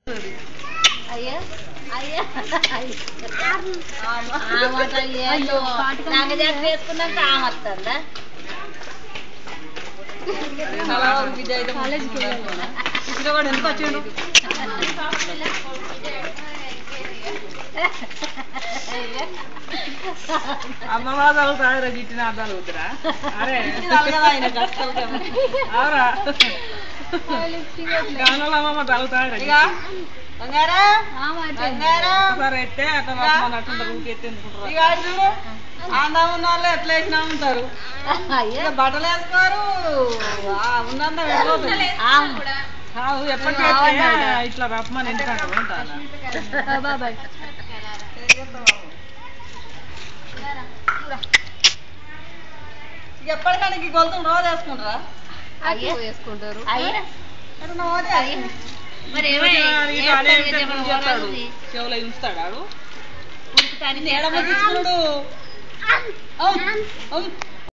అయ్యో అయ్యో నాకు చేసుకున్నాక ఆమె వస్తుందా అమ్మమ్మ తగులుతారా గిట్టిన తగులుతురా అరే అవురా గానంలో అమ్మమ్మ తగులుతారా ఒకసారి ఎత్తే అట్లా అందం ఉన్న వాళ్ళు ఎట్లా వేసినా ఉంటారు బట్టలు వేసుకోరు ఉన్నంత ఎప్పటికీ ఇట్లా రమ్మని ఎందుకంటే ఉంటాను బాబాయ్ ఎప్పటికానికి గొలుతులు రోజు వేసుకుంటారా వేసుకుంటారు చెవులో ఉంచుతాడు